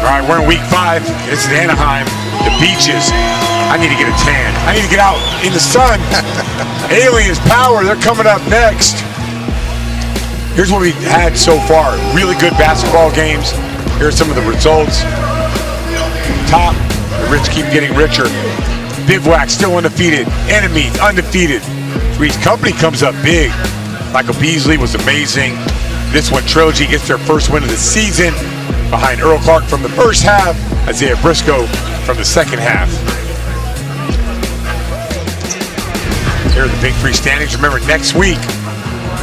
All right, we're in week 5. This is Anaheim, the beaches. I need to get a tan. I need to get out in the sun. Aliens Power, they're coming up next. Here's what we had so far. Really good basketball games. Here are some of the results. Top, the rich keep getting richer. Bivouac still undefeated. Enemies undefeated. Three's Company comes up big. Michael Beasley was amazing. This one, Trilogy gets their first win of the season behind Earl Clark from the first half, Isaiah Briscoe from the second half. Here are the Big 3 standings. Remember, next week,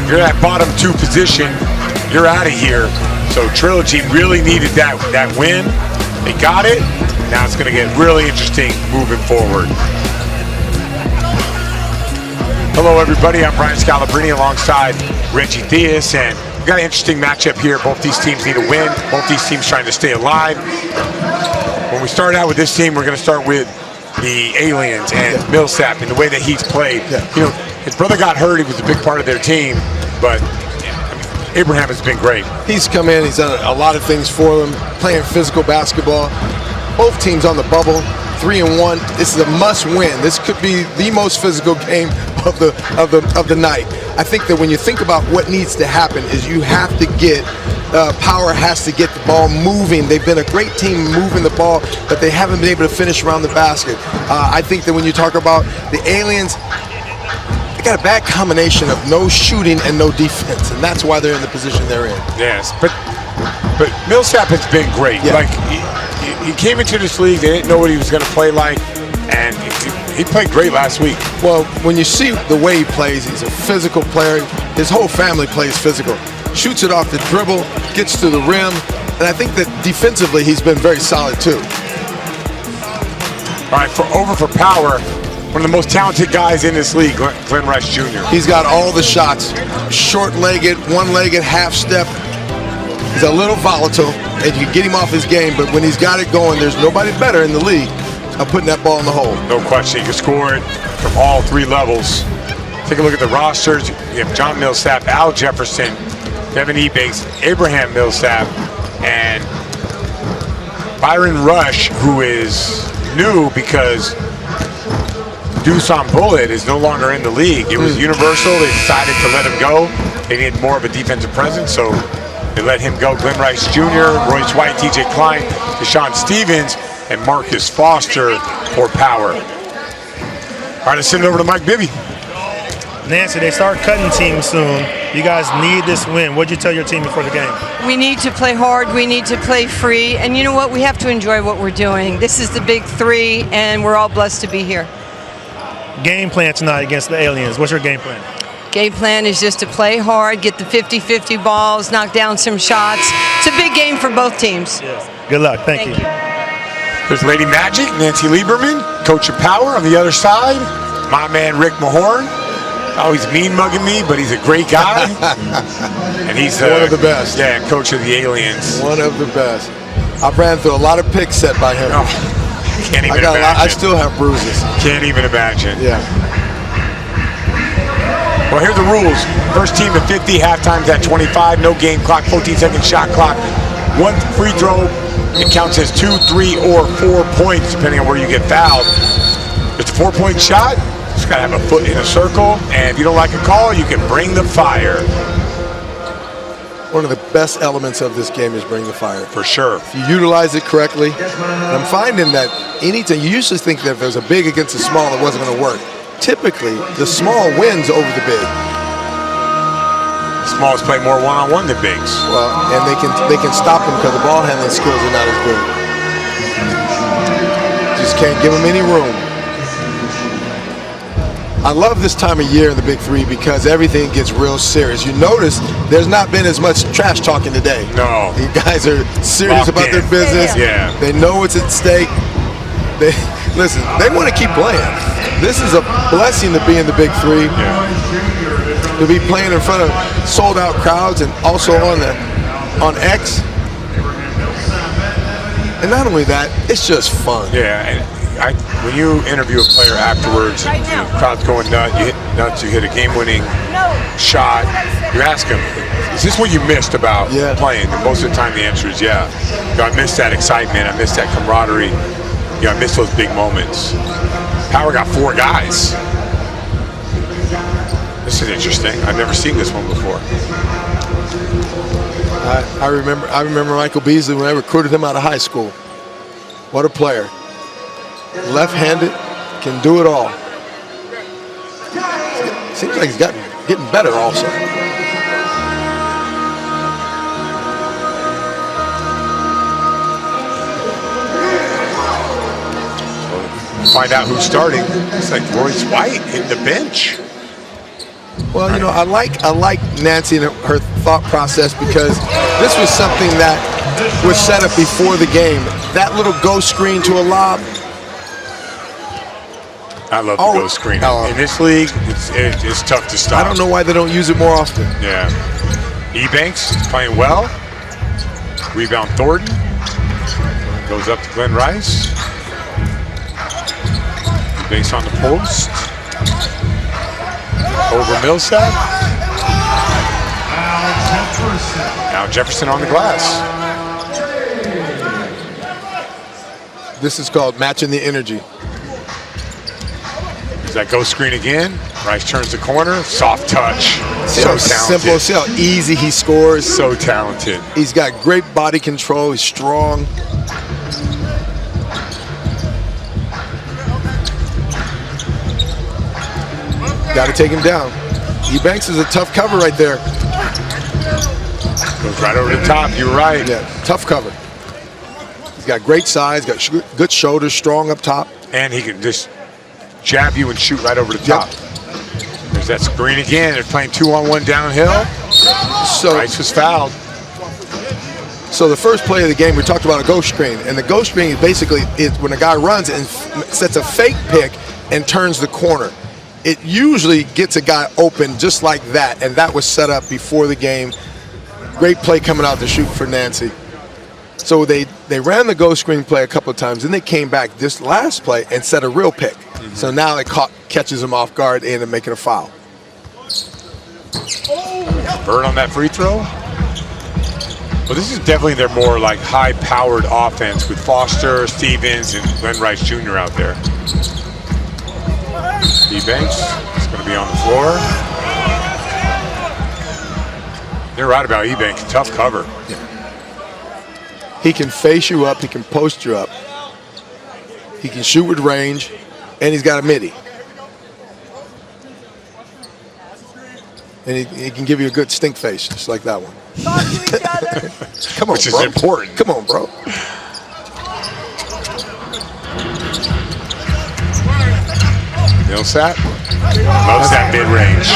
you're at bottom 2 position. You're out of here. So Trilogy really needed that win. They got it. Now it's going to get really interesting moving forward. Hello, everybody. I'm Brian Scalabrine alongside Reggie Diaz, and we've got an interesting matchup here. Both these teams need a win. Both these teams trying to stay alive. When we start out with this team, we're going to start with the Aliens and Millsap and the way that he's played. You know, his brother got hurt. He was a big part of their team, but Abraham has been great. He's come in. He's done a lot of things for them, playing physical basketball. Both teams on the bubble, 3-1. This is a must-win. This could be the most physical game of the night. I think that when you think about what needs to happen is you have to get Power has to get the ball moving. They've been a great team moving the ball, but they haven't been able to finish around the basket. I think that when you talk about the Aliens, they got a bad combination of no shooting and no defense, and that's why they're in the position they're in. Yes, but Millsap has been great. Yeah. Like he came into this league, they didn't know what he was going to play like, and he played great last week. Well, when you see the way he plays, he's a physical player. His whole family plays physical. Shoots it off the dribble, gets to the rim, and I think that defensively he's been very solid too. All right, for Power, one of the most talented guys in this league, Glenn Rice Jr. He's got all the shots. Short-legged, one-legged, half-step. He's a little volatile, and you can get him off his game, but when he's got it going, there's nobody better in the league of putting that ball in the hole. No question, he can score it from all 3 levels. Take a look at the rosters. You have John Millsap, Al Jefferson, Devin Ebanks, Abraham Millsap, and Byron Rush, who is new because Dusan Bullet is no longer in the league. It was Universal. They decided to let him go. They needed more of a defensive presence, so they let him go. Glenn Rice Jr., Royce White, TJ Klein, Deshaun Stevens, and Marcus Foster for Power. All right, let's send it over to Mike Bibby. Nancy, they start cutting teams soon. You guys need this win. What'd you tell your team before the game? We need to play hard. We need to play free. And you know what? We have to enjoy what we're doing. This is the Big 3, and we're all blessed to be here. Game plan tonight against the Aliens. What's your game plan? Game plan is just to play hard, get the 50-50 balls, knock down some shots. It's a big game for both teams. Yes. Good luck. Thank you. There's Lady Magic, Nancy Lieberman, coach of Power on the other side. My man, Rick Mahorn. Oh, he's mean-mugging me, but he's a great guy. And he's one of the best. Yeah, coach of the Aliens. One of the best. I ran through a lot of picks set by him. Oh, can't even imagine. I still have bruises. Can't even imagine. Yeah. Well, here are the rules. First team to 50, halftime's at 25, no game clock, 14-second shot clock. 1 free throw, it counts as 2, 3, or 4 points, depending on where you get fouled. It's a 4-point shot. Just gotta have a foot in a circle, and if you don't like a call, you can bring the fire. One of the best elements of this game is bring the fire. For sure. If you utilize it correctly, and I'm finding that anytime, you usually think that if there's a big against a small, it wasn't gonna work. Typically, the small wins over the big. Smalls play more one-on-one than bigs. Well, and they can stop them because the ball handling skills are not as good. Just can't give them any room. I love this time of year in the Big 3 because everything gets real serious. You notice there's not been as much trash talking today. No. You guys are serious about their business. Yeah. They know what's at stake. Listen, they want to keep playing. This is a blessing to be in the Big 3. Yeah. To be playing in front of sold-out crowds and also on X. And not only that, it's just fun. Yeah, and when you interview a player afterwards, the crowd's going nuts, nuts. You hit a game-winning shot. You ask him, is this what you missed about playing? And most of the time the answer is yeah. You know, I missed that excitement. I missed that camaraderie. You know, I missed those big moments. Power got 4 guys. This is interesting. I've never seen this one before. I remember Michael Beasley when I recruited him out of high school. What a player. Left-handed, can do it all. Seems like he's getting better also. Find out who's starting. It's like Royce White hitting the bench. Well, you know, I like Nancy and her thought process, because this was something that was set up before the game. That little ghost screen to a lob. I love the ghost screen. In this league, it's tough to stop. I don't know why they don't use it more often. Yeah. Ebanks is playing well. Rebound Thornton. Goes up to Glenn Rice. Ebanks on the post. Over Millsap. Now Jefferson on the glass. This is called matching the energy. Does that ghost screen again? Rice turns the corner. Soft touch. So simple. See how easy he scores. So talented. He's got great body control. He's strong. Got to take him down. Ebanks is a tough cover right there. Goes right over the top. You're right. Yeah, tough cover. He's got great size, got good shoulders, strong up top. And he can just jab you and shoot right over the top. There's that screen again. They're playing 2-on-1 downhill. So Rice was fouled. So the first play of the game, we talked about a ghost screen. And the ghost screen is basically when a guy runs and sets a fake pick and turns the corner. It usually gets a guy open just like that, and that was set up before the game. Great play coming out to shoot for Nancy. So they ran the ghost screen play a couple of times, and they came back this last play and set a real pick. So now it catches them off guard and they're making a foul. Bird on that free throw. Well, this is definitely their more like high-powered offense with Foster, Stevens, and Glenn Rice Jr. out there. Ebanks is going to be on the floor. They're right about Ebanks. Tough cover. Yeah. He can face you up. He can post you up. He can shoot with range, and he's got a midi. And he can give you a good stink face, just like that one. Come on, Which is bro. important. Come on, bro. Millsap loves that mid-range.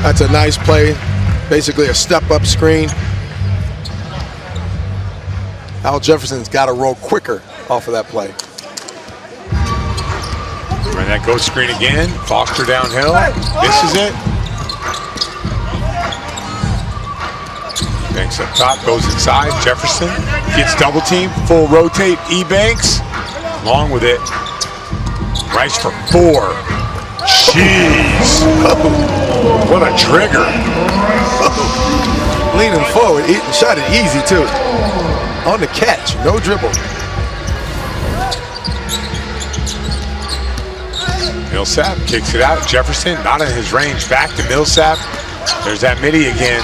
That's a nice play. Basically a step-up screen. Al Jefferson's got to roll quicker off of that play. Run that ghost screen again. Foster downhill. Misses it. Banks up top, goes inside. Jefferson gets double team. Full rotate. Ebanks along with it. Rice for 4. Jeez. What a trigger. Leaning forward, shot it easy too. On the catch, no dribble. Millsap kicks it out. Jefferson not in his range. Back to Millsap. There's that midi again.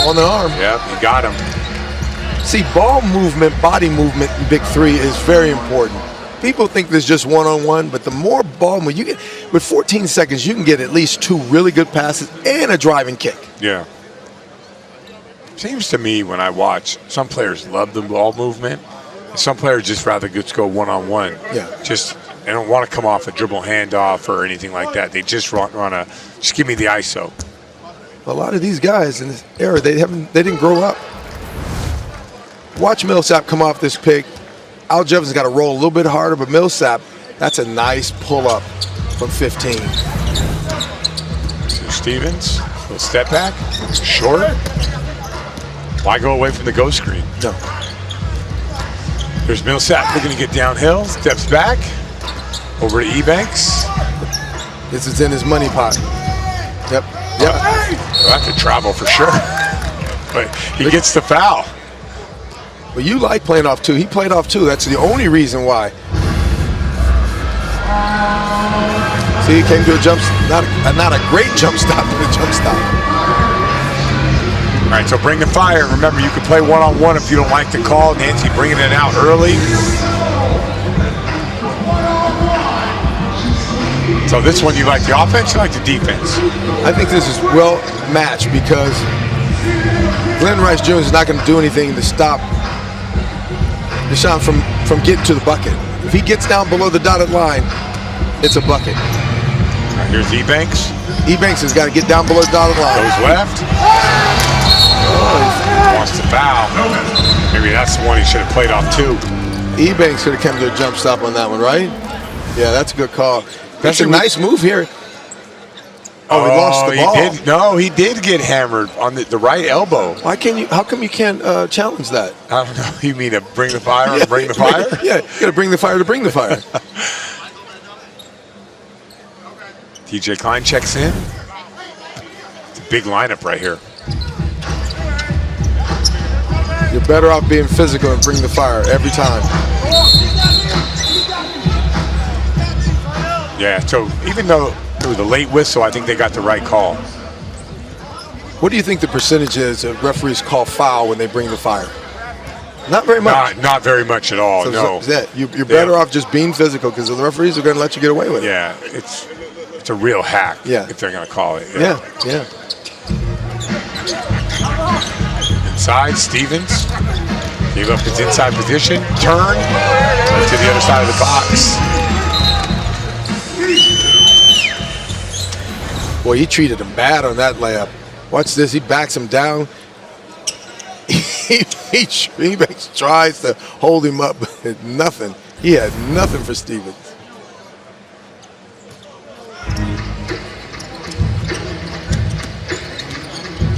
On the arm. Yep, he got him. See, ball movement, body movement in Big 3 is very important. People think there's just one-on-one, but the more ball movement you get, with 14 seconds, you can get at least 2 really good passes and a driving kick. Yeah. Seems to me when I watch, some players love the ball movement. Some players just rather just go one-on-one. Yeah. They don't want to come off a dribble handoff or anything like that. They just want to just give me the ISO. A lot of these guys in this era, they didn't grow up. Watch Millsap come off this pick. Al Jefferson's got to roll a little bit harder, but Millsap, that's a nice pull-up from 15. So Stevens, little step back, short. Why go away from the ghost screen? No. There's Millsap looking to get downhill, steps back, over to Ebanks. This is in his money pot. Yep. Yep. Well, that's a travel for sure. But he gets the foul. But you like playing off two. He played off two. That's the only reason why. See, he came to a jump, not a great jump stop, but a jump stop. All right, so bring the fire. Remember, you can play one-on-one if you don't like the call. Nancy bringing it out early. So this one, you like the offense, you like the defense? I think this is well matched because Glenn Rice Jr. is not going to do anything to stop Deshaun from getting to the bucket. If he gets down below the dotted line, it's a bucket. All right, here's Ebanks. Ebanks has got to get down below the dotted line. Goes left. Wants to foul. Maybe that's the one he should have played off too. Ebanks should have come to a jump stop on that one, right? Yeah, that's a good call. That's a nice move here. Oh, he lost the ball. He did get hammered on the right elbow. Why can't you? How come you can't challenge that? I don't know. You mean to bring the fire or bring the fire? Yeah, you got to bring the fire to bring the fire. TJ Klein checks in. It's a big lineup right here. You're better off being physical and bring the fire every time. Yeah, so even though it was a late whistle, I think they got the right call. What do you think the percentage is of referees call foul when they bring the fire? Not very much. Not very much at all, so no. You're better off just being physical because the referees are going to let you get away with it. Yeah, it's a real hack if they're going to call it. Yeah. Inside, Stevens gave up his inside position, turn to the other side of the box. Boy, he treated him bad on that layup. Watch this. He backs him down. he tries to hold him up, but nothing. He had nothing for Stevens.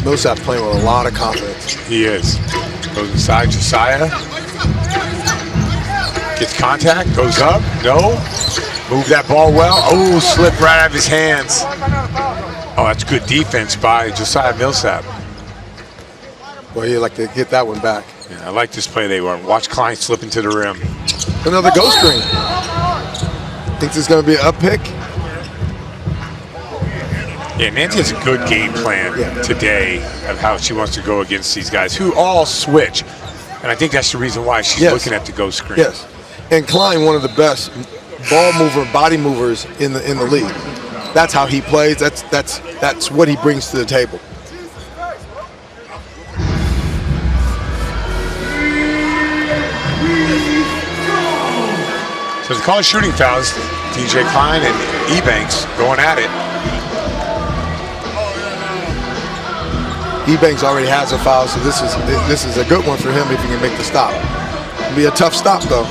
Millsap playing with a lot of confidence. He is. Goes inside, Josiah. Gets contact, goes up, no. Move that ball well. Oh, slipped right out of his hands. Oh, that's good defense by Josiah Millsap. Well, he'd like to get that one back. Yeah, I like this play they run. Watch Klein slip into the rim. Another ghost screen. Think this is going to be an up pick? Yeah, Nancy has a good game plan today of how she wants to go against these guys who all switch. And I think that's the reason why she's looking at the ghost screen. Yes. And Klein, one of the best ball mover, body movers in the league. That's how he plays. That's what he brings to the table. So the call of shooting fouls. TJ Klein and Ebanks going at it. Ebanks already has a foul, so this is a good one for him if he can make the stop. It'll be a tough stop though.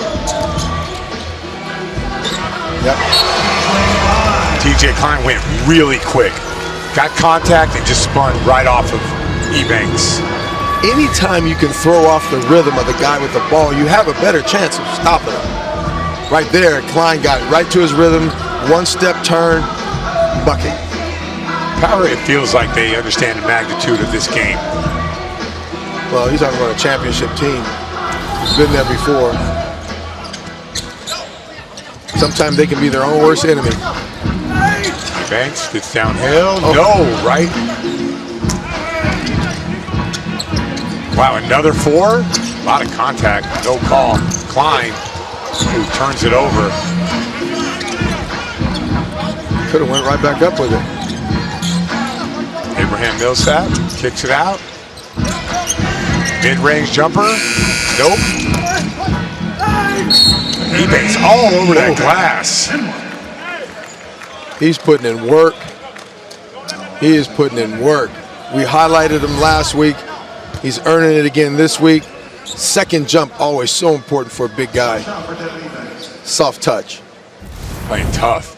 Yep. TJ Klein went really quick. Got contact and just spun right off of Ebanks. Anytime you can throw off the rhythm of the guy with the ball, you have a better chance of stopping him. Right there, Klein got right to his rhythm, one-step turn, bucket. Power, it feels like they understand the magnitude of this game. Well, he's talking about a championship team. He's been there before. Sometimes they can be their own worst enemy. Banks gets downhill. No, right? Wow, another four. A lot of contact. No call. Klein, who turns it over. Could have went right back up with it. Abraham Millsap kicks it out. Mid-range jumper. Nope. Ebanks all over that glass. He's putting in work. He is putting in work. We highlighted him last week. He's earning it again this week. Second jump, always so important for a big guy. Soft touch. Playing tough.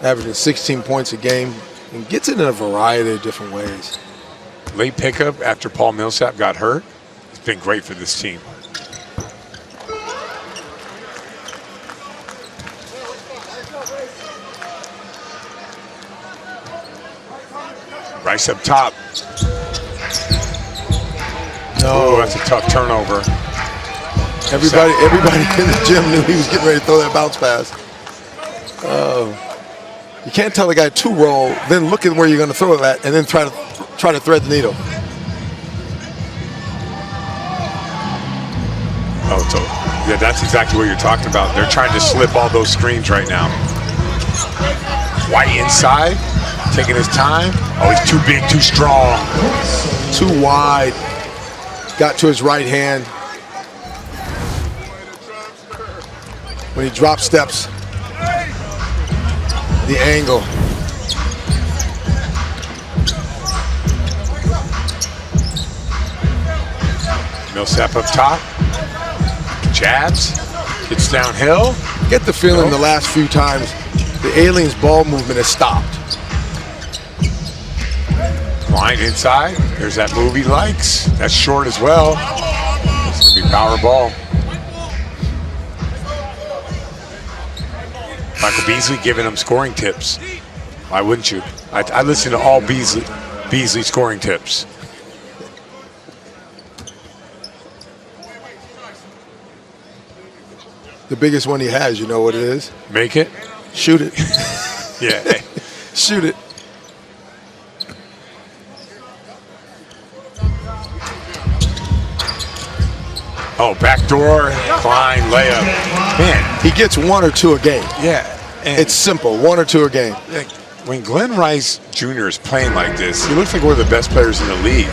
Averaging 16 points a game and gets it in a variety of different ways. Late pickup after Paul Millsap got hurt. It's been great for this team. Rice up top. No, Oh, that's a tough turnover. everybody in the gym knew he was getting ready to throw that bounce pass. Oh, you can't tell the guy to roll, then look at where you're going to throw it at, and then try to thread the needle. Oh, so yeah, that's exactly what you're talking about. They're trying to slip all those screens right now. White inside, taking his time. Oh, he's too big, too strong. Too wide. Got to his right hand. When he drop steps, the angle. Millsap up top. Jabs. Gets downhill. Get the feeling the last few times the aliens' ball movement has stopped. Line inside. There's that move he likes. That's short as well. It's going to be power ball. Michael Beasley giving him scoring tips. Why wouldn't you? I listen to all Beasley scoring tips. The biggest one he has, you know what it is? Make it? Shoot it. Yeah. Shoot it. Oh, backdoor, Klein, layup. Man, He gets one or two a game. yeah. And It's simple, one or two a game. like, when Glenn Rice Jr. is playing like this, he looks like one of the best players in the league.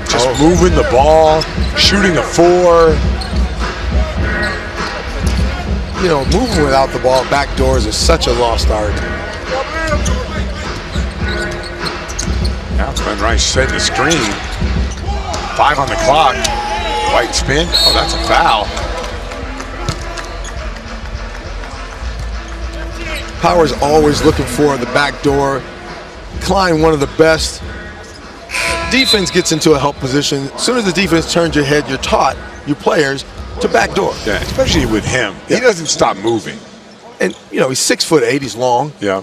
Just moving the ball, shooting a 4. You know, moving without the ball, back doors is such a lost art. Now Glenn Rice setting the screen. 5 on the clock. White spin. Oh, that's a foul. Power's always looking for the back door. Klein, one of the best. Defense gets into a help position. As soon as the defense turns your head, you're taught, your players, to back door. Yeah, especially with him. He doesn't stop moving. And, you know, he's 6'8", he's long. Yeah.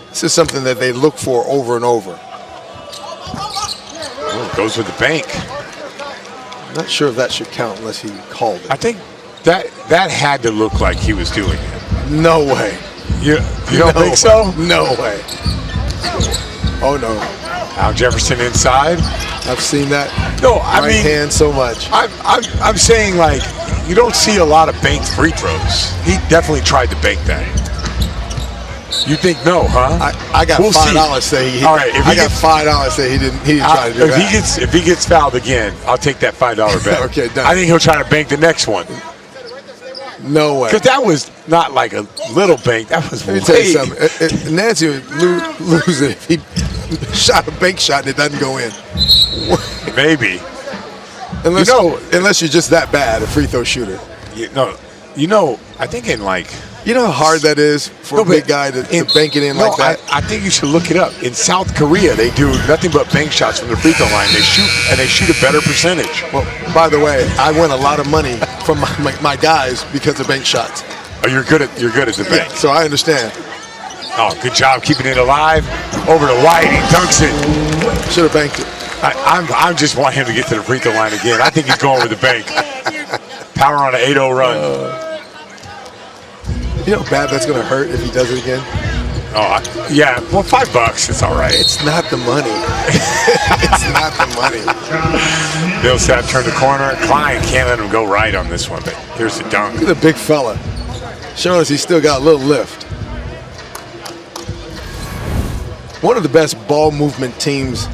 This is something that they look for over and over. Oh, goes with the bank. I'm not sure if that should count unless he called it. I think that had to look like he was doing it. No way. You don't think so? No way. Oh, no. Al Jefferson inside. I've seen that No, I right mean, hand so much. I'm saying, like, you don't see a lot of banked free throws. He definitely tried to bank that. You think no, huh? I got We'll see. $5 say he. All right, if I he got gets- $5 say he didn't try to do that. If he gets fouled again, I'll take that $5 bet. Okay, done. I think he'll try to bank the next one. No way. Because that was not like a little bank. That was Let me tell you something. Nancy would lose it if he shot a bank shot and it doesn't go in. Maybe. Unless you're just that bad, a free throw shooter. I think in like. You know how hard that is for a big guy to bank it in like that? I think you should look it up. In South Korea, they do nothing but bank shots from the free throw line. They shoot a better percentage. Well, by the way, I win a lot of money from my guys because of bank shots. Oh, you're good at the bank. So I understand. Oh, good job keeping it alive. Over to White, he dunks it. Should have banked it. I just want him to get to the free throw line again. I think he's going with the bank. Power on an 8-0 run. You know how bad that's going to hurt if he does it again? Oh, yeah. Well, $5, it's all right. It's not the money. It's not the money. Millsap turned the corner. Klein can't let him go right on this one, but here's the dunk. Look at the big fella. Showing us he's still got a little lift. One of the best ball movement teams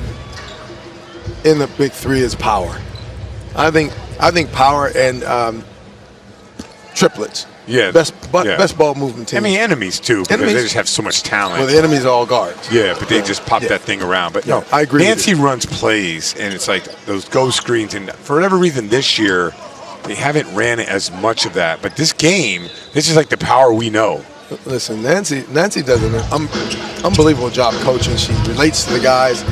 in the Big Three is Power. I think Power and triplets. Yeah. Best ball movement team. I mean, enemies too, because they just have so much talent. Well, the enemies are all guards. Yeah, but they just pop that thing around. But no, I agree. Nancy runs plays, and it's like those go screens. And for whatever reason, this year they haven't ran as much of that. But this game, this is like the Power we know. Listen, Nancy does an unbelievable job coaching. She relates to the guys,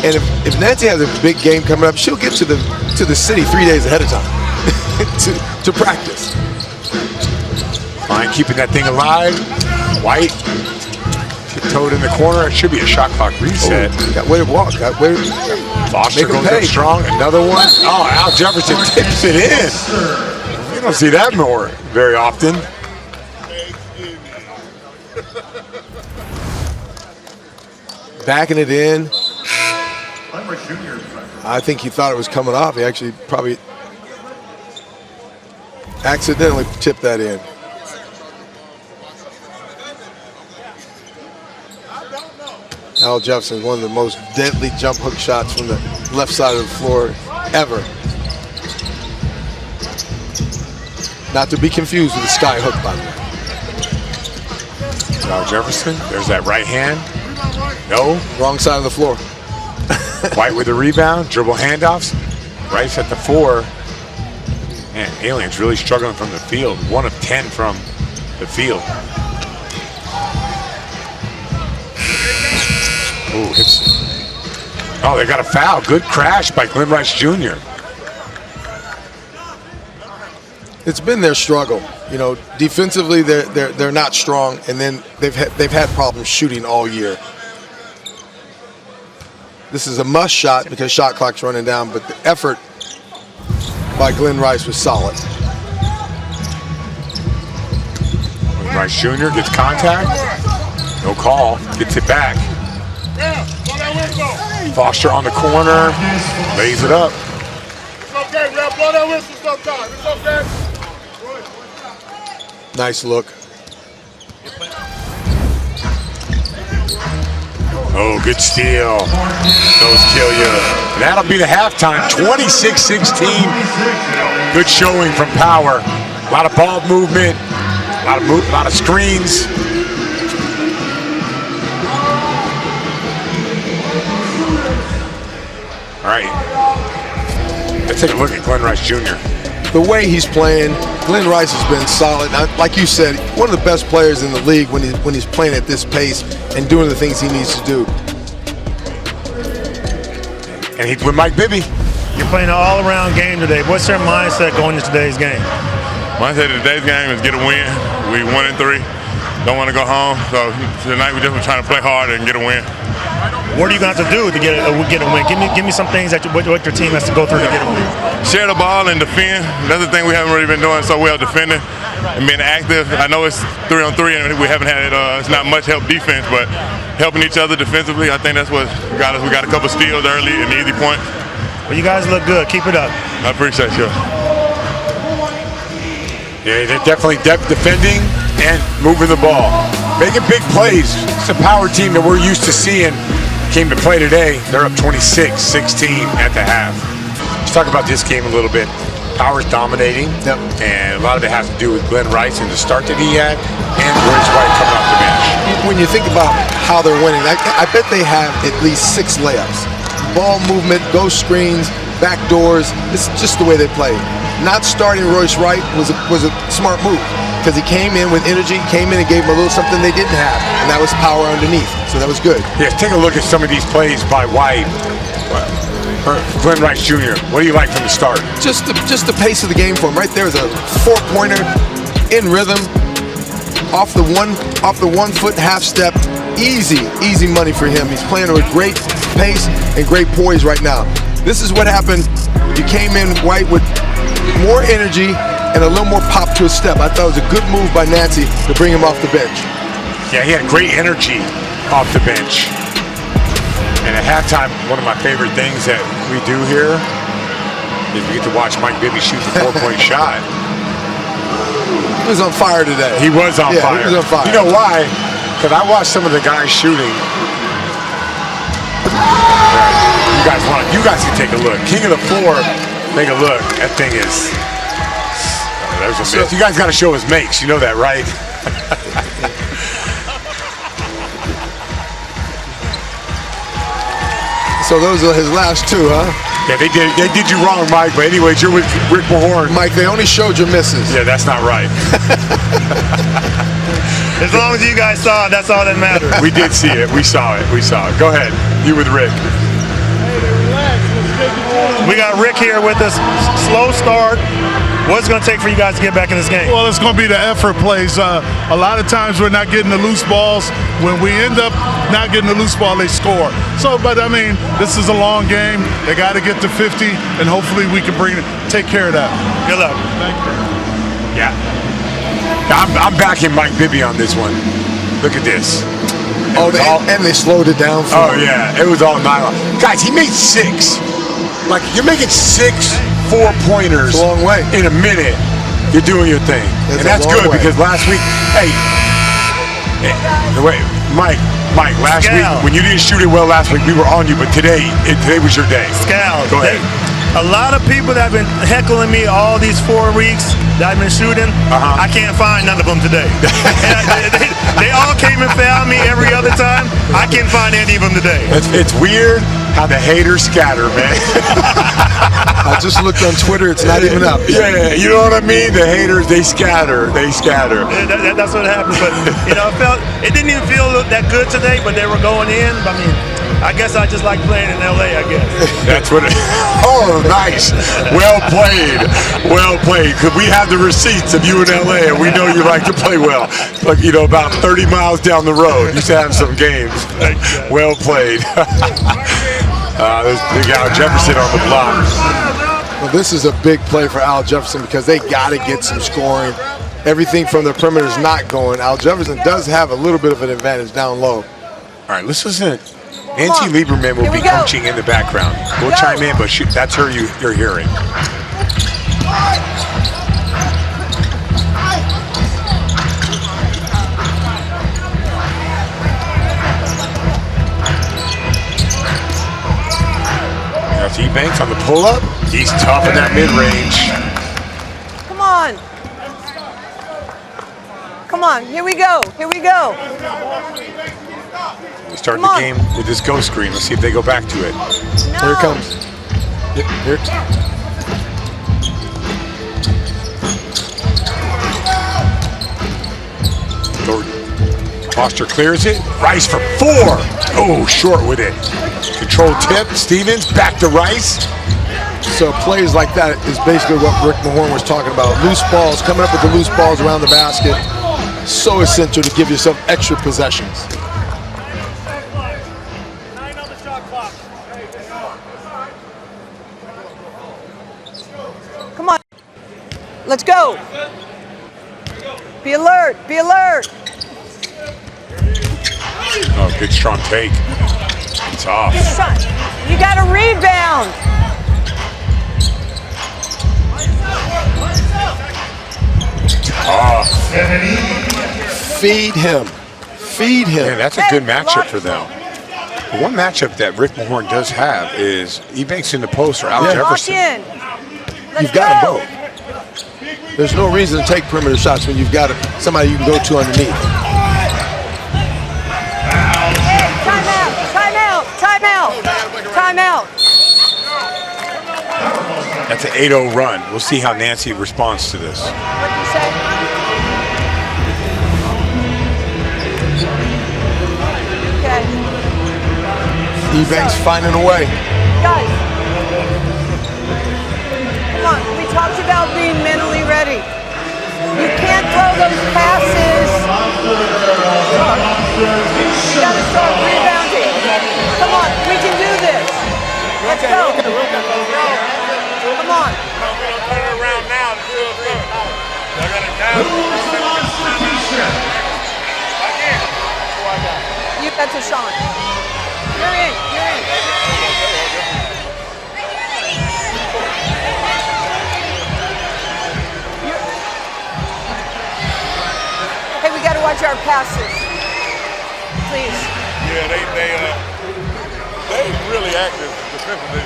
and if Nancy has a big game coming up, she'll get to the city 3 days ahead of time to practice. Fine, keeping that thing alive. White Tiptoed in the corner. It should be a shot clock reset. Ooh, got way to walk. Got way to Foster goes up strong. Another one. Oh, Al Jefferson tips it in. You don't see that more very often. Backing it in. I think he thought it was coming off. He actually probably accidentally tipped that in. Al Jefferson, one of the most deadly jump hook shots from the left side of the floor ever. Not to be confused with the sky hook, by the way. Al Jefferson, there's that right hand. No. Wrong side of the floor. White with the rebound, dribble handoffs. Rice at the 4. Man, Alien's really struggling from the field. 1 of 10 from the field. Ooh, oh, they got a foul. Good crash by Glenn Rice Jr. It's been their struggle. You know, defensively they're not strong, and then they've had problems shooting all year. This is a must shot because shot clock's running down, but the effort by Glenn Rice was solid. Glenn Rice Jr. gets contact. No call. Gets it back. Foster on the corner, lays it up. It's okay, man. Blow that whistle sometime. It's okay. Nice look. Oh, good steal. Those kill you. That'll be the halftime, 26-16. Good showing from Power. A lot of ball movement, a lot of screens. All right, let's take a look at Glenn Rice Jr. The way he's playing, Glenn Rice has been solid. Now, like you said, one of the best players in the league when he's playing at this pace and doing the things he needs to do. And he's with Mike Bibby. You're playing an all-around game today. What's your mindset going into today's game? Mindset of today's game is get a win. We 1-3. Don't want to go home. So tonight we just were trying to play hard and get a win. What are you going to have to do to get a win? Give me some things that what your team has to go through to get a win. Share the ball and defend. That's the thing we haven't really been doing so well, defending and being active. I know it's 3-on-3 and we haven't had it. It's not much help defense, but helping each other defensively, I think that's what got us. We got a couple steals early and easy points. Well, you guys look good. Keep it up. I appreciate you. Yeah, they're definitely defending and moving the ball. Making big plays. It's a Power team that we're used to seeing. Came to play today. They're up 26-16 at the half. Let's talk about this game a little bit. Power's dominating, and a lot of it has to do with Glenn Rice and the start that he had, and Royce White coming off the bench. When you think about how they're winning, I bet they have at least 6 layups. Ball movement, ghost screens, back doors. It's just the way they play. Not starting Royce White was a smart move because he came in with energy, came in and gave them a little something they didn't have, and that was power underneath. So that was good. Yeah, take a look at some of these plays by White. Glenn Rice Jr. What do you like from the start? Just the pace of the game for him. Right there is a 4-pointer in rhythm, off the 1 foot half step. Easy money for him. He's playing with great pace and great poise right now. This is what happened. You came in White with more energy and a little more pop to his step. I thought it was a good move by Nancy to bring him off the bench. Yeah, he had great energy off the bench. And at halftime, one of my favorite things that we do here is we get to watch Mike Bibby shoot the 4-point shot. He was on fire today. He was on fire. He was on fire. You know why? Because I watched some of the guys shooting. You guys can take a look. King of the floor, take a look. That thing is. There's a miss. You guys got to show his makes. You know that, right? So those are his last 2, huh? Yeah, they did you wrong, Mike. But anyways, you're with Rick Mahorn. Mike, they only showed your misses. Yeah, that's not right. As long as you guys saw it, that's all that matters. We did see it. We saw it. Go ahead. You with Rick. We got Rick here with us. Slow start. What's it going to take for you guys to get back in this game? Well, it's going to be the effort plays. A lot of times we're not getting the loose balls. When we end up not getting the loose ball, they score. So, but I mean, this is a long game. They got to get to 50, and hopefully we can take care of that. Good luck. Thank you. Yeah. I'm backing Mike Bibby on this one. Look at this. And they slowed it down for Oh, him. yeah. It was all nylon. Guys, he made 6. Like, you're making 6 4-pointers It's a long way. in a minute. You're doing your thing. It's and a that's long good way. because last week, wait, Mike, last Scal. week, when you didn't shoot it well last week, we were on you, but today was your day. Scal, Go ahead. a lot of people that have been heckling me all these 4 weeks that I've been shooting, I can't find none of them today. they all came and found me every other time. I can't find any of them today. It's weird how the haters scatter, man. I just looked on Twitter. It's not even up. Yeah, you know what I mean? The haters, they scatter. They scatter. That's what happened. But, it didn't even feel that good today, but they were going in. I mean, I guess I just like playing in L.A., I guess. That's what oh, nice. Well played. Well played. Because we have the receipts of you in L.A., and we know you like to play well. Like, about 30 miles down the road, you used to have some games. Well played. There's big Al Jefferson on the block. Well, this is a big play for Al Jefferson because they got to get some scoring. Everything from the perimeter is not going. Al Jefferson does have a little bit of an advantage down low. All right, let's listen. Nancy Lieberman will be coaching in the background. We'll chime in, but that's her you're hearing. That's Ebanks on the pull-up. He's tough in that mid-range. Come on. Come on. Here we go. Here we go. We start the game with this ghost screen. Let's see if they go back to it. No. Here it comes. Here. Foster clears it. Rice for 4. Oh, short with it. Control tip. Stevens back to Rice. So plays like that is basically what Rick Mahorn was talking about. Loose balls, coming up with the loose balls around the basket. So essential to give yourself extra possessions. Come on. Let's go. Be alert. Be alert. Oh, good strong take. It's off. Good shot. You got to rebound. Off. Feed him. Feed him. Man, that's a good matchup for them. The one matchup that Rick Mahorn does have is Ebanks in the post or Al Lock Jefferson. in. Let's You've got go. them both. There's no reason to take perimeter shots when you've got somebody you can go to underneath. Timeout. Timeout. Timeout. Timeout. That's an 8-0 run. We'll see how Nancy responds to this. What'd you say? Okay. Ebanks finding a way. Guys. Come on. We talked about being mentally ready. You can't throw those passes. You got to start rebounding. Come on. We can do this. Let's go. Come on. Turn around now to do it. I got it down. You got to Sean. You're in. You're in. Hey, we got to watch our passes. Please. Yeah, they really active defensively.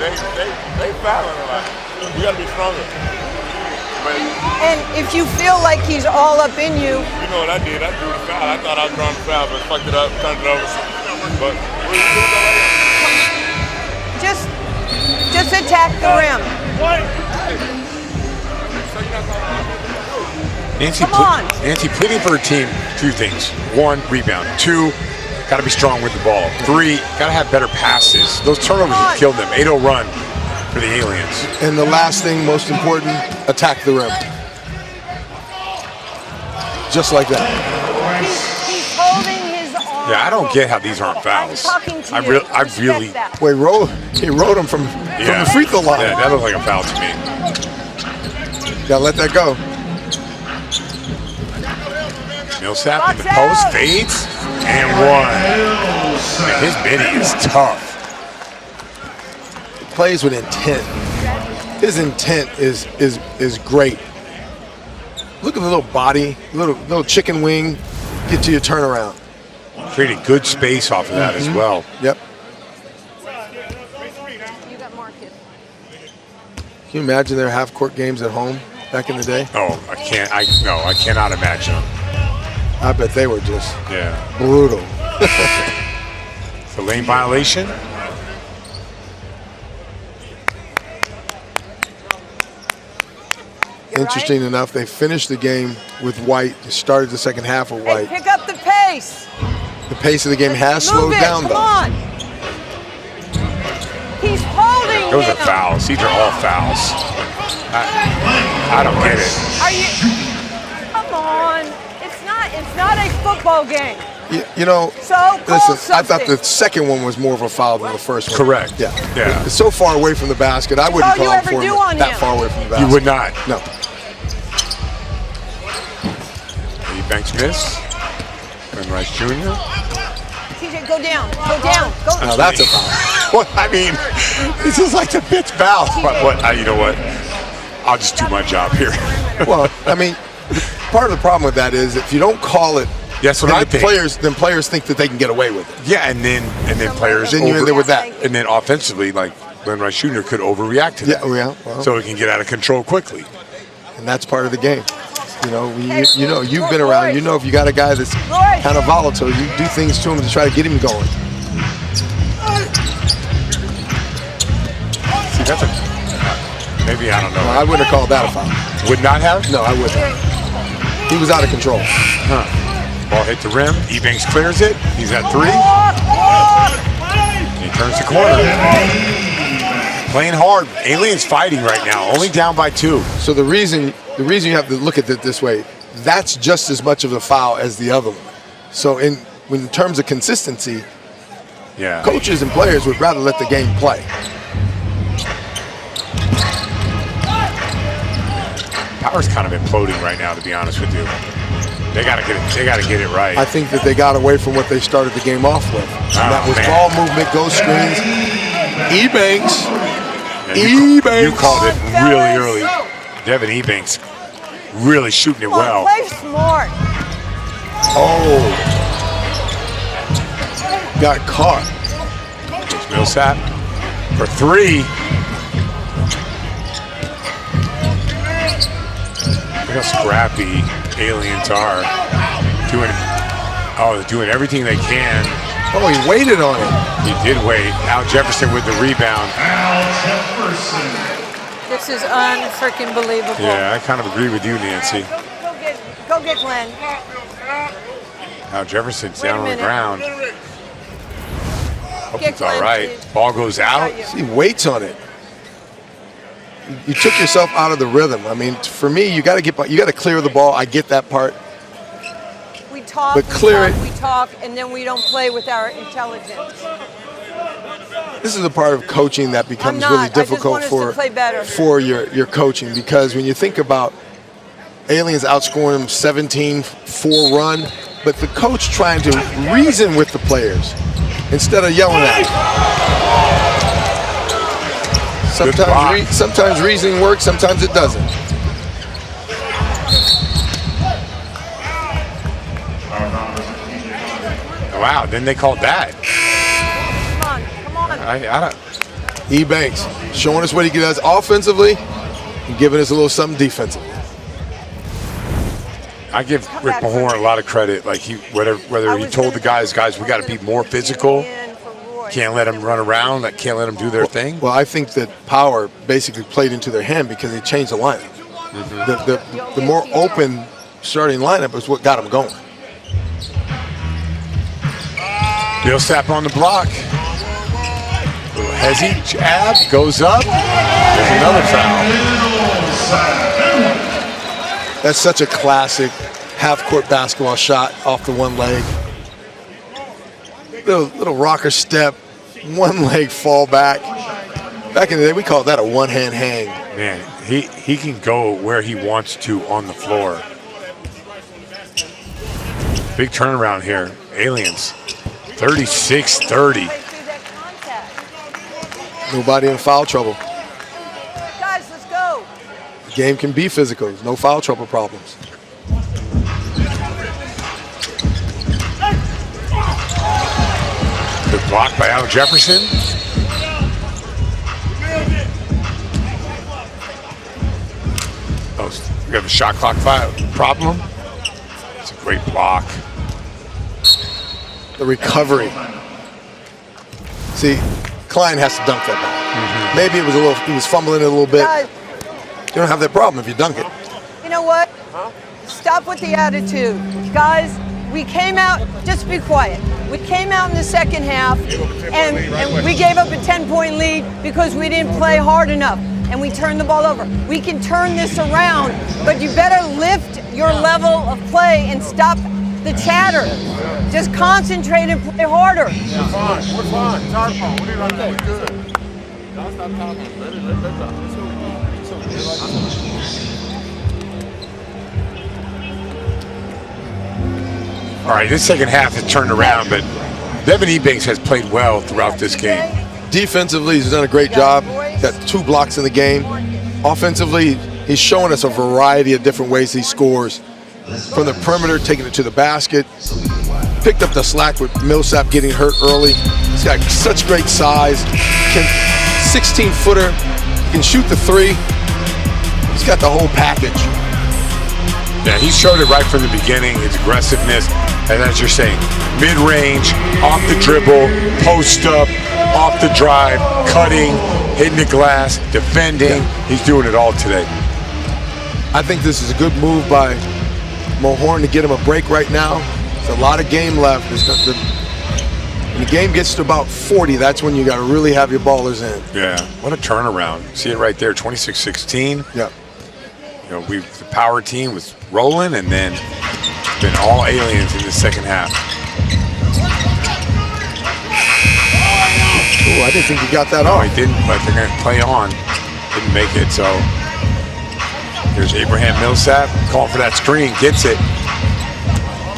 They fouling a lot. We got to be stronger. But And if you feel like he's all up in you, you know what I did? I drew the foul. I thought I was drawing the foul, but fucked it up, turned it over. But just attack the rim. Nancy, Come on. Nancy pleading for her team 2 things. 1, rebound. 2, got to be strong with the ball. 3, got to have better passes. Those turnovers have killed them. 8-0 run for the Aliens. And the last thing, most important, attack the rim. just like that. He's holding his arm. Yeah, I don't get how these aren't fouls. I'm talking to you. I really. Respect that. Well, he rode him from the free throw line. Yeah, that looked like a foul to me. Gotta let that go. Millsap in the post, fades, and one. Man, his midi is tough. He plays with intent. His intent is great. Look at the little body, little chicken wing, get to your turnaround. Created good space off of that as well. Yep. You got Marcus. Can you imagine their half-court games at home back in the day? Oh, I can't. I cannot imagine them. I bet they were just Yeah. brutal. The lane violation. Interesting enough, they finished the game with White. They started the second half with White. Hey, pick up the pace. The pace of the game has Move slowed it. down, Come though. on. He's holding Those are him. fouls. These are all fouls. I don't get it. Are you? Come on. It's not a football game. You know, So call listen, I thought something. the second one was more of a foul than the first one. Correct. Yeah. Yeah. It's so far away from the basket. I wouldn't all you call him ever for do him on that him. far away from the basket. You would not. No. Banks miss. And Rice Jr. TJ, go down. Go down. Go. Now that's a foul. What? I mean, this is like the fifth foul. What? You know what? I'll just do my job here. Well, I mean, part of the problem with that is if you don't call it, That's what then I the think. players think that they can get away with it. Yeah, and then players Then you end up with that. and then offensively, like Glenn Rice Jr. could overreact to that. Yeah, well. So it can get out of control quickly. And that's part of the game. You know, you've been around. You know, if you got a guy that's kind of volatile, you do things to him to try to get him going. See, that's maybe I don't know. No, I wouldn't have called that a foul. Would not have. No, I wouldn't. He was out of control. Ball hit the rim. Ebanks clears it. He's at three. He turns the corner. Playing hard. Aliens fighting right now. Only down by 2. So the reason you have to look at it this way, that's just as much of a foul as the other one. So in terms of consistency, Yeah. coaches and players would rather let the game play. Power's kind of imploding right now, to be honest with you. They gotta get it. They gotta get it right. I think that they got away from what they started the game off with. And that was man. ball movement, ghost screens. Ebanks. Yeah, you called it really early. Devin Ebanks really shooting it Come on, well. play smart. Oh. Got caught. Here's Millsap for 3. Look how scrappy aliens are. They're doing everything they can. Oh, he waited on it. He did wait. Al Jefferson with the rebound. This is unfreaking believable. Yeah, I kind of agree with you, Nancy. Go get Glenn. Al Jefferson's Wait a down on the minute. ground. Hope Get it's all Glenn, right. please. Ball goes out. He waits on it. You took yourself out of the rhythm. I mean, for me, you got to clear the ball. I get that part. We talk, But clear it. we talk, and then we don't play with our intelligence. This is a part of coaching that becomes not. really I just difficult want us to play better. for your coaching, because when you think about aliens outscoring them 17-4 run, but the coach trying to reason with the players instead of yelling at them. Sometimes reasoning works, sometimes it doesn't. Wow, then they called that. Come on. I don't. Ebanks showing us what he does offensively and giving us a little something defensively. I give Rick Mahorn a lot of credit. Like whether he told the guys, we got to be more physical. Can't let them run around. Can't let them do their thing. Well, I think that power basically played into their hand because they changed the lineup. The more open starting lineup is what got them going. Millsap on the block. Hezzy jab goes up. There's another foul. That's such a classic half-court basketball shot off the one leg. Little rocker step, one leg fall back. Back in the day, we called that a one-hand hang. Man, he can go where he wants to on the floor. Big turnaround here. Aliens, 36-30. Nobody in foul trouble. Guys, let's go. The game can be physical. There's no foul trouble problems. Good block by Al Jefferson. Oh, we got the shot clock problem. It's a great block. The recovery. See, Klein has to dunk that ball. Maybe it was he was fumbling it a little bit. Guys, You don't have that problem if you dunk it. you know what? Stop with the attitude. Guys, we came out, just be quiet. We came out in the second half and we gave up a 10-point lead because we didn't play hard enough and we turned the ball over. We can turn this around, but you better lift your level of play and stop the chatter. Just concentrate and play harder. We're fine. It's our fault. What are you going to do? We're good. Don't stop talking. Let it All right, this second half has turned around, but Devin Ebanks has played well throughout this game. Defensively, he's done a great job. Got 2 blocks in the game. Offensively, he's showing us a variety of different ways he scores. From the perimeter, taking it to the basket. Picked up the slack with Millsap getting hurt early. He's got such great size. 16-footer. He can shoot the 3. He's got the whole package. Yeah, he showed it right from the beginning, his aggressiveness, and as you're saying, mid-range, off the dribble, post up, off the drive, cutting, hitting the glass, defending. Yeah. He's doing it all today. I think this is a good move by Mulhorn to get him a break right now. There's a lot of game left. When the game gets to about 40, that's when you got to really have your ballers in. Yeah, what a turnaround. See it right there, 26-16. Yeah. You know, the power team was rolling, and then it's been all aliens in the second half. Oh, I didn't think he got that off. No, he didn't, but they're going to play on. Didn't make it, so here's Abraham Millsap calling for that screen, gets it.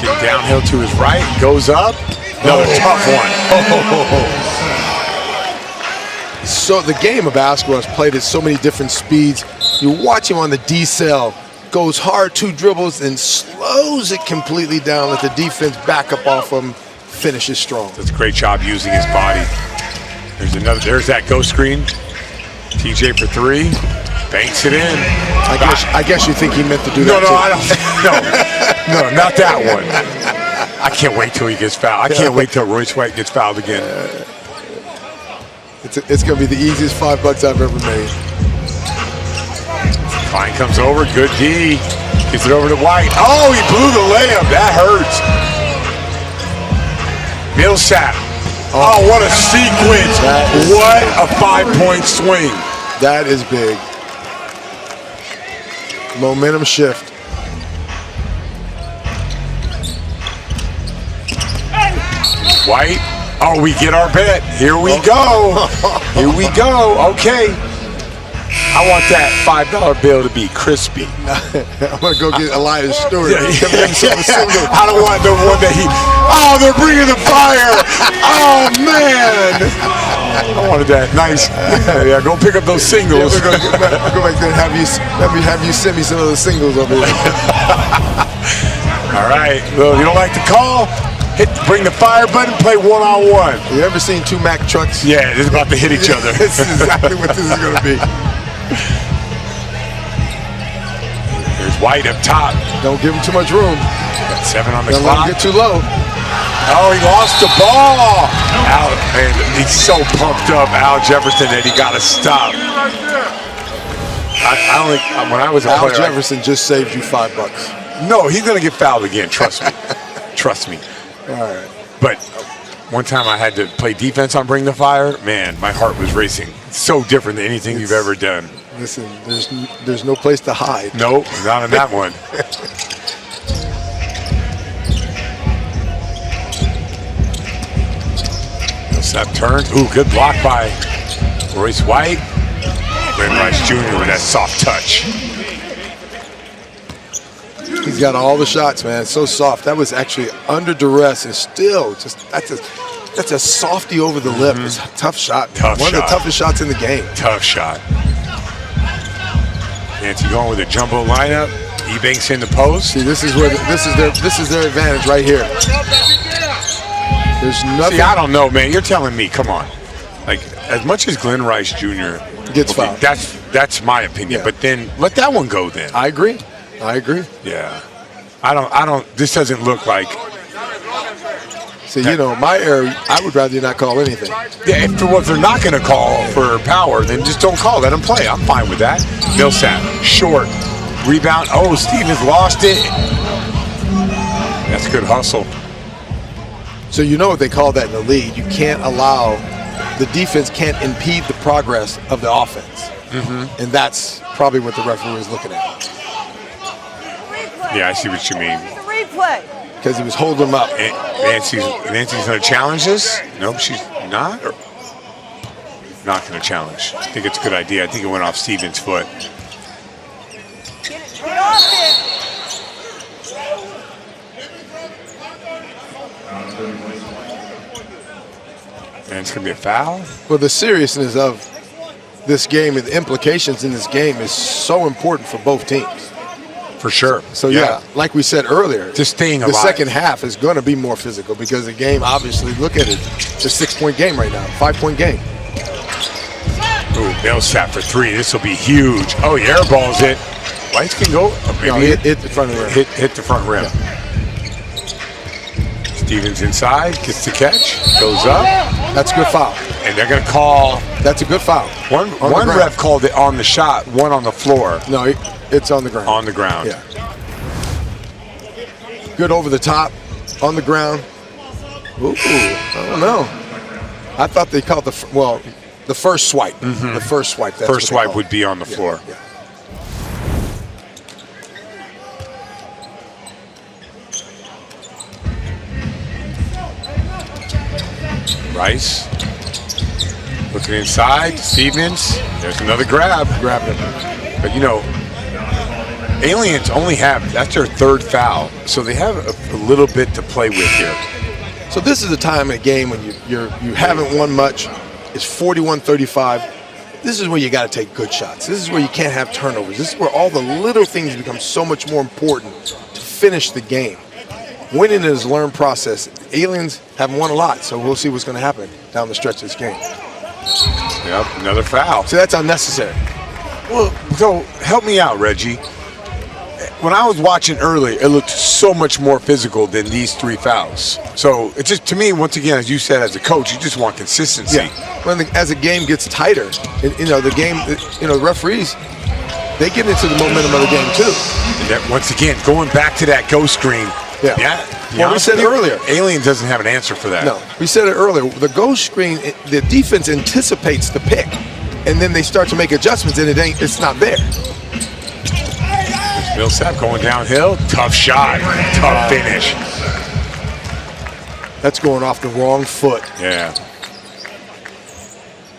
Getting downhill to his right, goes up. Another tough one. So the game of basketball is played at so many different speeds. You watch him on the D-cell, goes hard 2 dribbles and slows it completely down, let the defense back up off him, finishes strong. That's a great job using his body. There's that ghost screen. TJ for 3, banks it in. I guess you think he meant to do that too. No, not that one. I can't wait till he gets fouled. I can't wait till Royce White gets fouled again. It's going to be the easiest $5 I've ever made. Klein comes over, good D. Gets it over to White. Oh, he blew the layup. That hurts. Millsap. Oh, what a sequence. What a 5-point swing. That is big. Momentum shift. White. Oh, we get our bet. Here we go. Here we go. Okay. I want that $5 bill to be crispy. I'm going to go get Elias Stewart. I don't want the one that oh, they're bringing the fire. Oh, man. I wanted that. Nice. Yeah, go pick up those singles. Yeah, go back there and have you send me some of those singles over here. All right. Well, if you don't like the call, bring the fire button, play one-on-one. You ever seen 2 Mack trucks? Yeah, they're about to hit each other. This is exactly what this is going to be. There's White up top. Don't give him too much room. Got 7 on the Don't clock. let him get too low. Oh, he lost the ball. Man, he's so pumped up, Al Jefferson, that he got to stop. I don't think, when I was a player. Al Jefferson just saved you $5. No, he's going to get fouled again, trust me. Trust me. All right. But one time I had to play defense on Bring the Fire. Man, my heart was racing. It's so different than anything you've ever done. Listen, there's no place to hide. Nope, not on that one. Millsap turns. Ooh, good block by Royce White. Glenn Rice Jr. with that soft touch. He's got all the shots, man. It's so soft. That was actually under duress and still just that's a softy over the lip. It's a tough shot. One of the toughest shots in the game. Tough shot. Nancy going with a jumbo lineup. Ebanks in the post. See, this is where this is their advantage right here. There's nothing. See, I don't know, man. You're telling me. Come on. Like, as much as Glenn Rice Jr. gets fouled. That's my opinion. Yeah. But then let that one go. Then I agree. Yeah. I don't. This doesn't look like. See, my area, I would rather you not call anything. Yeah, if they're not going to call for power, then just don't call. Let them play. I'm fine with that. Millsap, short, rebound. Oh, Stevens lost it. That's good hustle. So what they call that in the league. You can't allow, the defense can't impede the progress of the offense. And that's probably what the referee is looking at. Yeah, I see what you mean. The replay. Because he was holding them up. Nancy's going to challenge this? Nope, she's not. Or not going to challenge. I think it's a good idea. I think it went off Stevens' foot. Get off it. And it's going to be a foul? Well, the seriousness of this game and the implications in this game is so important for both teams. For sure. So, yeah, like we said earlier, just staying alive. The second half is going to be more physical because the game, obviously, look at it. It's a 6-point game right now, 5-point game. Ooh, Millsap for three. This will be huge. Oh, he airballs it. Whites can go. Maybe hit the front rim. Hit the front rim. Yeah. Stevens inside, gets the catch, goes up. That's a good foul. And they're going to call. That's a good foul. One ref called it on the shot, one on the floor. No, it's on the ground. On the ground. Yeah. Good over the top, on the ground. Ooh, I don't know. I thought they called the first swipe. The first swipe. That's first swipe would be on the floor. Yeah. Rice looking inside. Stevens. There's another grab. Grabbed him. But Aliens only have, that's their third foul, so they have a little bit to play with here. So this is a time in a game when you haven't won much. It's 41-35. This is where you got to take good shots. This is where you can't have turnovers. This is where all the little things become so much more important to finish the game. Winning is a learned process. Aliens haven't won a lot, so we'll see what's going to happen down the stretch of this game. Yep, another foul. So that's unnecessary. Well, so help me out, Reggie. When I was watching earlier, it looked so much more physical than these three fouls. So it's just, to me, once again, as you said, as a coach, you just want consistency. Yeah. As the game gets tighter, the referees, they get into the momentum of the game too. And that, once again, going back to that ghost screen. Yeah. Well, we said earlier. Alien doesn't have an answer for that. No, we said it earlier. The ghost screen, the defense anticipates the pick, and then they start to make adjustments, and it's not there. Millsap going downhill. Tough shot. Tough finish. That's going off the wrong foot. Yeah.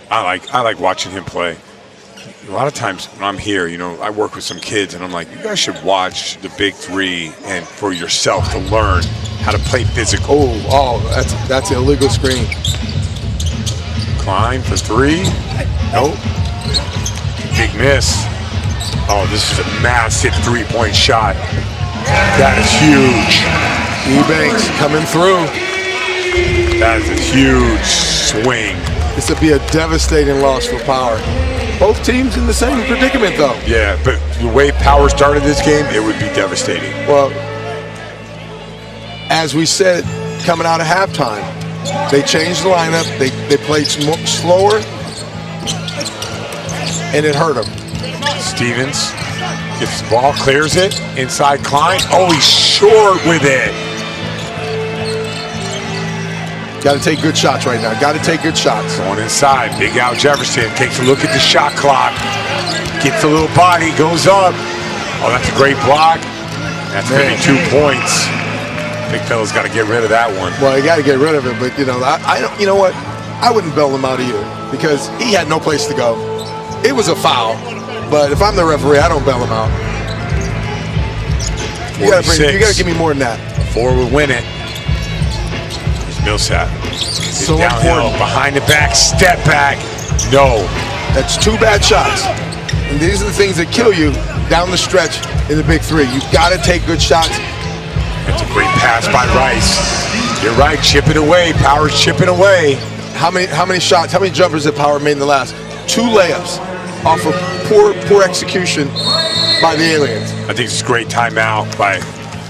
I like watching him play. A lot of times when I'm here, I work with some kids, and I'm like, you guys should watch the Big Three and for yourself to learn how to play physical. That's an illegal screen. Klein for three. Nope. Big miss. Oh, this is a massive three-point shot. That is huge. Ebanks coming through. That is a huge swing. This would be a devastating loss for Power. Both teams in the same predicament, though. Yeah, but the way Power started this game, it would be devastating. Well, as we said, coming out of halftime, they changed the lineup. They played slower, and it hurt them. Stevens gets the ball, clears it, inside Klein. Oh, he's short with it. Got to take good shots right now. Got to take good shots. Going inside, Big Al Jefferson takes a look at the shot clock. Gets a little body, goes up. Oh, that's a great block. That's 52 points. Big fella's got to get rid of that one. Well, you got to get rid of it, but I don't. You know what? I wouldn't bail him out either because he had no place to go. It was a foul, but if I'm the referee, I don't bail him out. You gotta give me more than that. 4 would win it. Here's Millsap. So downhill, important. behind the back, step back. No. That's 2 bad shots. And these are the things that kill you down the stretch in the big 3. You've got to take good shots. That's a great pass by Rice. You're right, chip it away. Power's chipping away. How many shots, how many jumpers that Power made in the last? 2 layups off of poor execution by the aliens. I think it's a great timeout by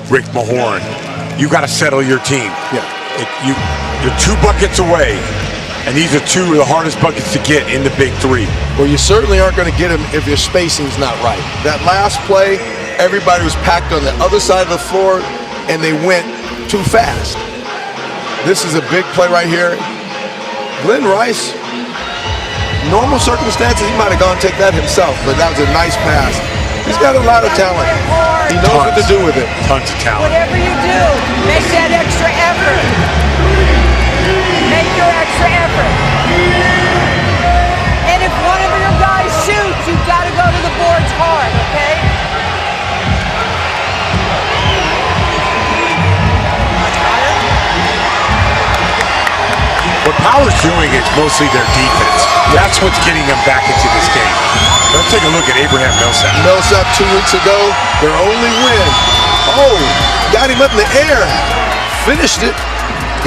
Rick Mahorn. You got to settle your team. Yeah. You're 2 buckets away, and these are 2 of the hardest buckets to get in the big 3. Well, you certainly aren't going to get them if your spacing's not right. That last play, everybody was packed on the other side of the floor, and they went too fast. This is a big play right here. Glenn Rice, normal circumstances, he might have gone take that himself, but that was a nice pass. He's got a lot of talent. He knows what to do with it. Tons of talent. Whatever you do, make that extra effort. Make your extra effort. And if one of your guys shoots, you've got to go to the boards hard, okay? What Power's doing is mostly their defense. That's what's getting them back into this game. Let's take a look at Abraham Millsap. Millsap 2 weeks ago, their only win. Oh, got him up in the air. Finished it.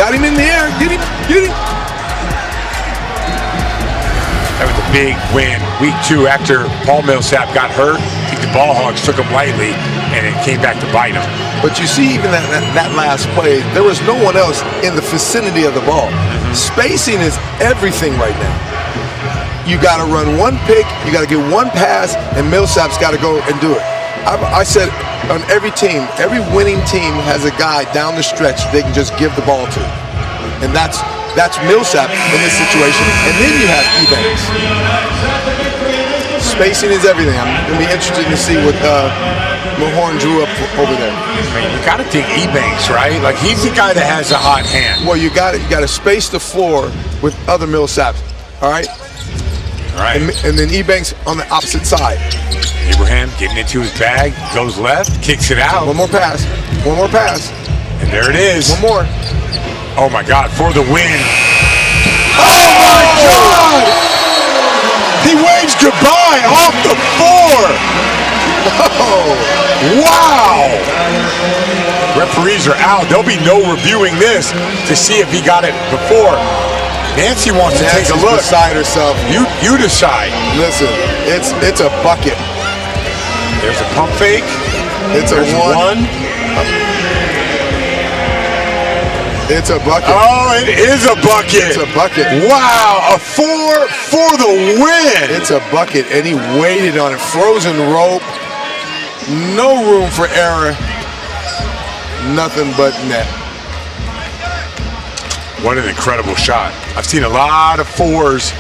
Got him in the air. Get him, get him. That was a big win. Week 2 after Paul Millsap got hurt. I think the ball hogs took him lightly, and it came back to bite him. But you see, even that last play, there was no one else in the vicinity of the ball. Spacing is everything right now. You got to run 1 pick, you got to get 1 pass, and Millsap's got to go and do it. I said on every team, every winning team has a guy down the stretch they can just give the ball to. And that's Millsap in this situation. And then you have Ebanks. Spacing is everything. I'm going to be interested to see what Mahorn drew up over there. I mean, you got to think Ebanks, right? Like, he's the guy that has a hot hand. Well, you got to space the floor with other Millsaps. All right. All right. And then Ebanks on the opposite side. Abraham getting into his bag, goes left, kicks it out. One more pass. One more pass. And there it is. One more. Oh my God, for the win. Oh my God! He waves goodbye off the floor. Oh, wow. Referees are out. There'll be no reviewing this to see if he got it before. Nancy wants to take a look. Beside herself. You decide. Listen, it's a bucket. There's a pump fake. It's There's a one. It's a bucket. Oh, it is a bucket. It's a bucket. Wow, a 4 for the win. It's a bucket, and he waited on it. Frozen rope. No room for error. Nothing but net. What an incredible shot. I've seen a lot of 4s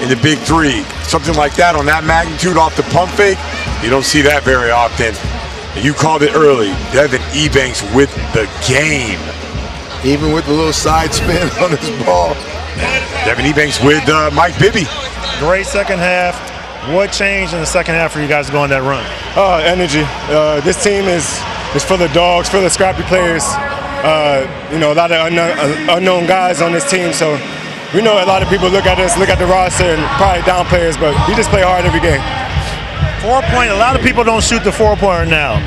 in the big 3. Something like that on that magnitude off the pump fake, you don't see that very often. And you called it early. Devin Ebanks with the game. Even with the little side spin on his ball. Devin Ebanks with Mike Bibby. Great second half. What changed in the second half for you guys to go on that run? Energy. This team is full of dogs, full of scrappy players. A lot of unknown guys on this team. So we know a lot of people look at us, look at the roster, and probably downplay us, but we just play hard every game. 4-point. A lot of people don't shoot the 4-pointer now.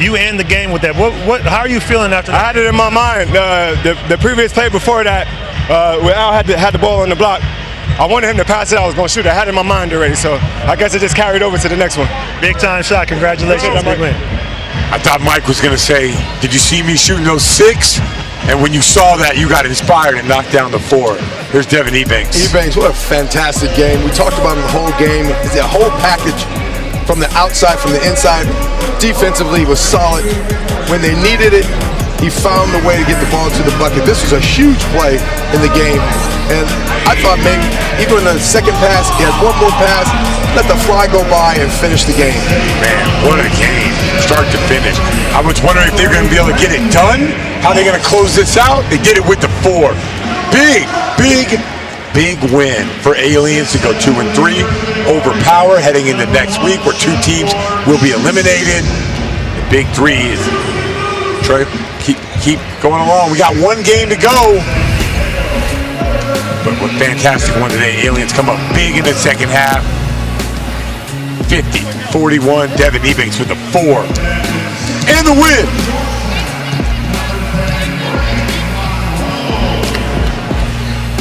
You end the game with that. How are you feeling after that? I had it in my mind. The previous play before that, where Al had the ball on the block, I wanted him to pass it. I was going to shoot. I had it in my mind already, so I guess it just carried over to the next one. Big time shot. Congratulations. Big win. I thought Mike was going to say, did you see me shooting those 6? And when you saw that, you got inspired and knocked down the 4. Here's Devin Ebanks. Ebanks, what a fantastic game. We talked about him the whole game. It's a whole package from the outside, from the inside. Defensively, he was solid. When they needed it, he found the way to get the ball to the bucket. This was a huge play in the game. And I thought maybe even in the second pass, he had one more pass, let the fly go by and finish the game. Man, what a game, start to finish. I was wondering if they were going to be able to get it done. How are they going to close this out? They did it with the 4. Big big win for Aliens to go 2-3 over Power heading into next week where 2 teams will be eliminated. The Big 3 is trying to keep going along. We got 1 game to go. But what fantastic one today. Aliens come up big in the second half. 50-41, Devin Ebanks with the 4. And the win.